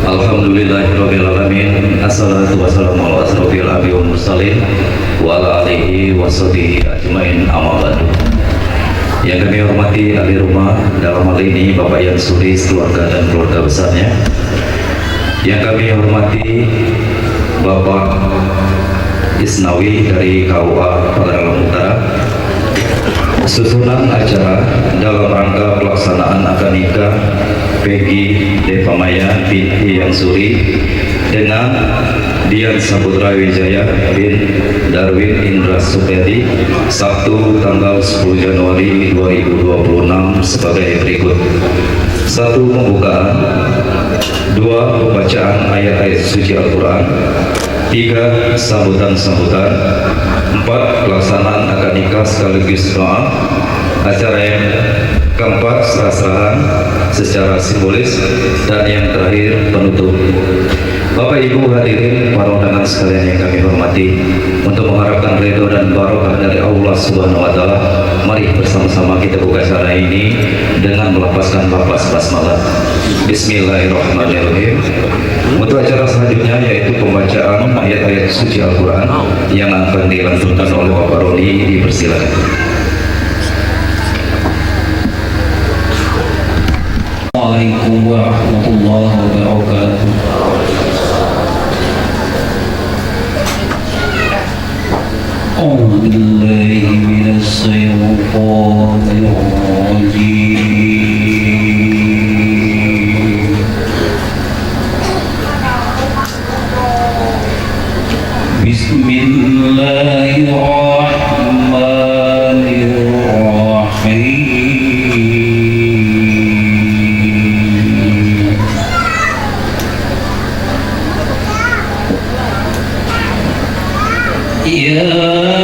Alhamdulillahirrabbilalamin. Assalatu wassalamu ala asrofil anbiya'i wal mursalin wa ala alihi wa sahbihi ajmain, amma ba'du. Yang kami hormati ahli rumah, dalam hal ini Bapak Yan Suri, keluarga dan keluarga besarnya. Yang kami hormati Bapak Isnawi dari KUA Pagaralam Utara. Susunan acara dalam rangka pelaksanaan akad nikah Peggy Devamaya binti Yang Suri dengan Dian Saputra Wijaya bin Darwin Indra Supedi, Sabtu tanggal 10 Januari 2026 sebagai berikut. 1. Pembukaan. 2. Pembacaan ayat-ayat suci Al-Quran. 3. Sambutan-sambutan. 4. Pelaksanaan akad nikah sekaligus doa. Acara yang keempat, serah-serahan secara simbolis, dan yang terakhir penutup. Bapak Ibu hadirin para undangan sekalian yang kami hormati, untuk mengharapkan ridho dan barokah dari Allah Subhanahu wa taala, mari bersama-sama kita buka acara ini dengan melafazkan lafaz basmalah. Bismillahirrahmanirrahim. Untuk acara selanjutnya yaitu pembacaan ayat-ayat suci Al-Qur'an yang akan dilanjutkan oleh Bapak Roni, dipersilakan. Assalamualaikum warahmatullahi wabarakatuh. أعوذ بالله من الشيطان الرجيم. بسم الله الرحمن الرحيم. يا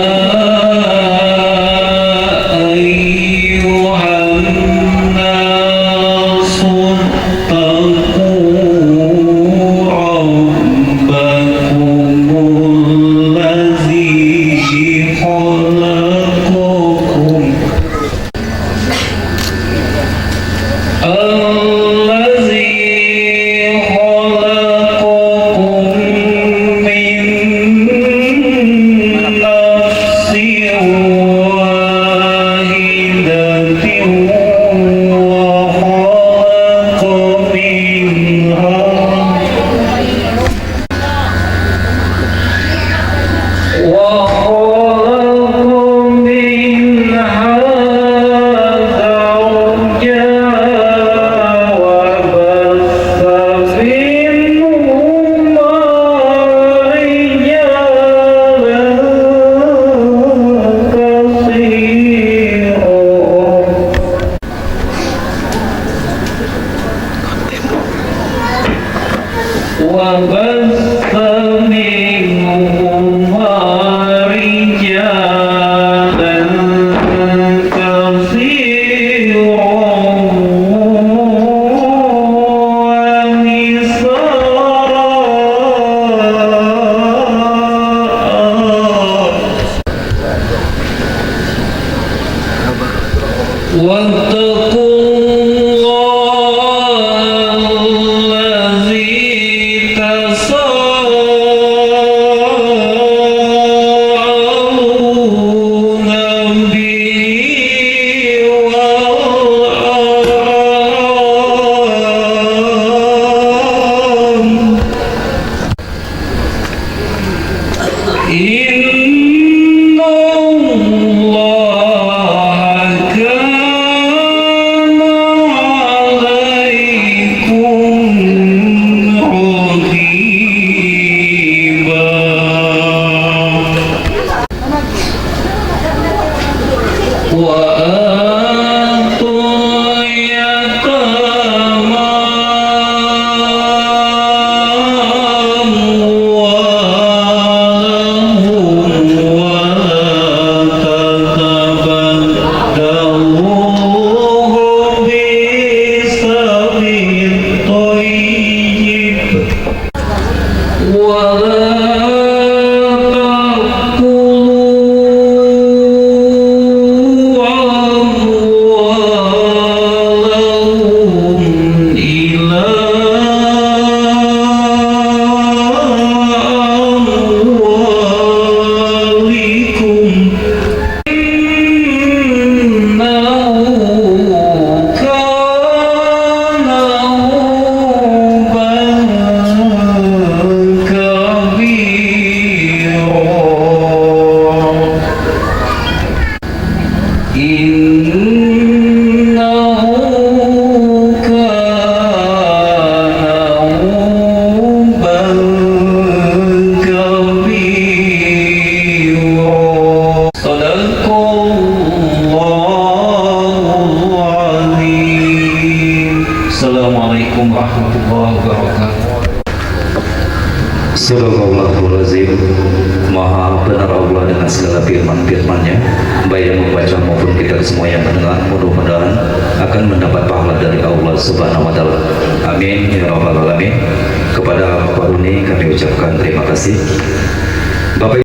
Sadaqallahul azim. Maha benar Allah dengan segala firman-firman-Nya, baik yang membaca maupun kita semua yang mendengar, mudah-mudahan akan mendapat pahala dari Allah Subhanahu wa taala. Amin ya rabbal alamin. Kepada Bapak Runi kami ucapkan terima kasih. Bapak